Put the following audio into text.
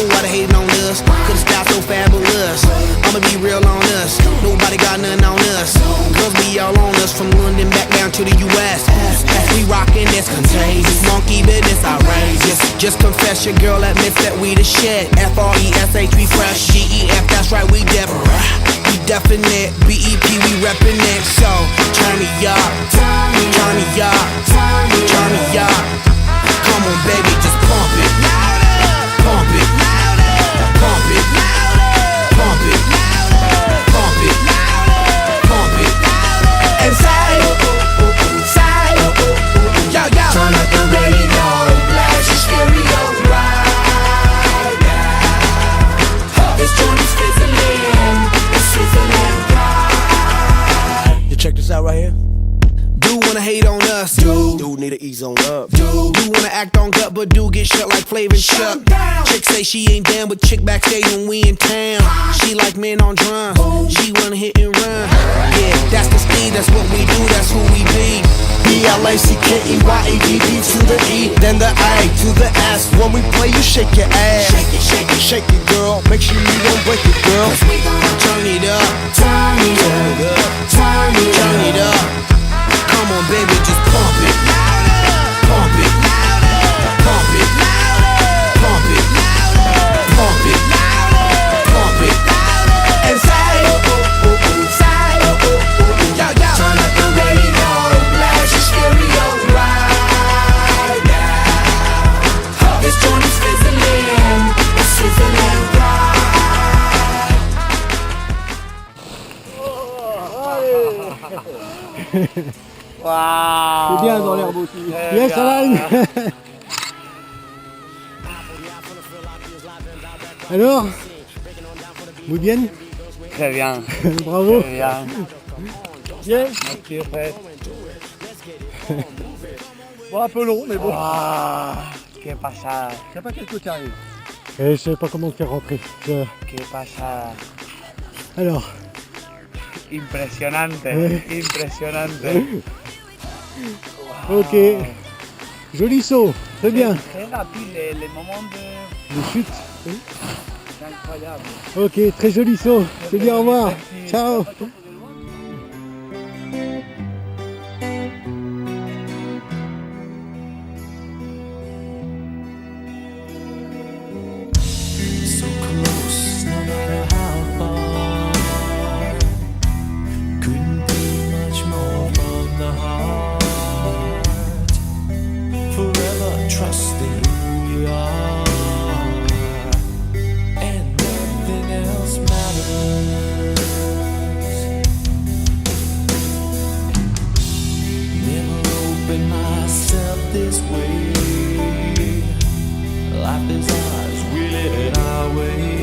why they hating on us, cause the style so fabulous. I'ma be real on us, nobody got nothing on us. Girls be all on us, from London back down to the US. We rockin' this contagious, monkey business outrageous. Just confess your girl admits that we the shit. F-R-E-S-H, we fresh. G-E-F, that's right, we definite. B-E-P, we reppin' it. So, turn me up, turn me up, turn me up. Come on, baby, just pump it, pump it, pump it, pump it, pump it, pump it. And say, yo, yo. Turn up the radio, blast your stereo right now. This joint is fizzling, it's sizzling right. You check this out right here. Dude wanna hate on us, Dude need to ease on up. Dude wanna act on gut, but dude get shut like Flavor Chuck. Chick say she ain't down, but chick backstage when we in town. She like men on drums, she wanna hit and run. Yeah, that's the speed, that's what we do, that's who we be. B-L-A-C-K-E-Y-A-D-D to the E, then the A to the S. When we play, you shake your ass. Shake it, shake it, Shake it, girl. Make sure you don't break it, girl. cause we gon' Turn it up, turn it up, turn it turn up. it up. Come on, baby, just pump it, pump it, pump it, pump it, pump it, pump it. And say, yo, yo. Turn up the radio, blast your stereo right now. This joint is fizzling, it's sizzling right. Waouh. C'est bien dans l'herbe aussi. Yes, Alan. Alors, vous bien? Très bien. Bravo. Très bien. Bien. Merci, en fait. Bon, un peu long, mais bon. Ah, ¿qué pasa? Je sais pas quel côté arrive. Je sais pas comment te faire rentrer. ¿Qué pasa? Alors, Impresionante, impresionante. ok. Joli saut. Très bien. Très rapide, les moments de... Le chute. C'est incroyable. Ok, très joli saut. Je te dis au revoir. Ciao. So close, no matter how far. Couldn't be much more from the heart. Forever trusting who we are, and nothing else matters. Never opened myself this way. Life is ours, we live it our way.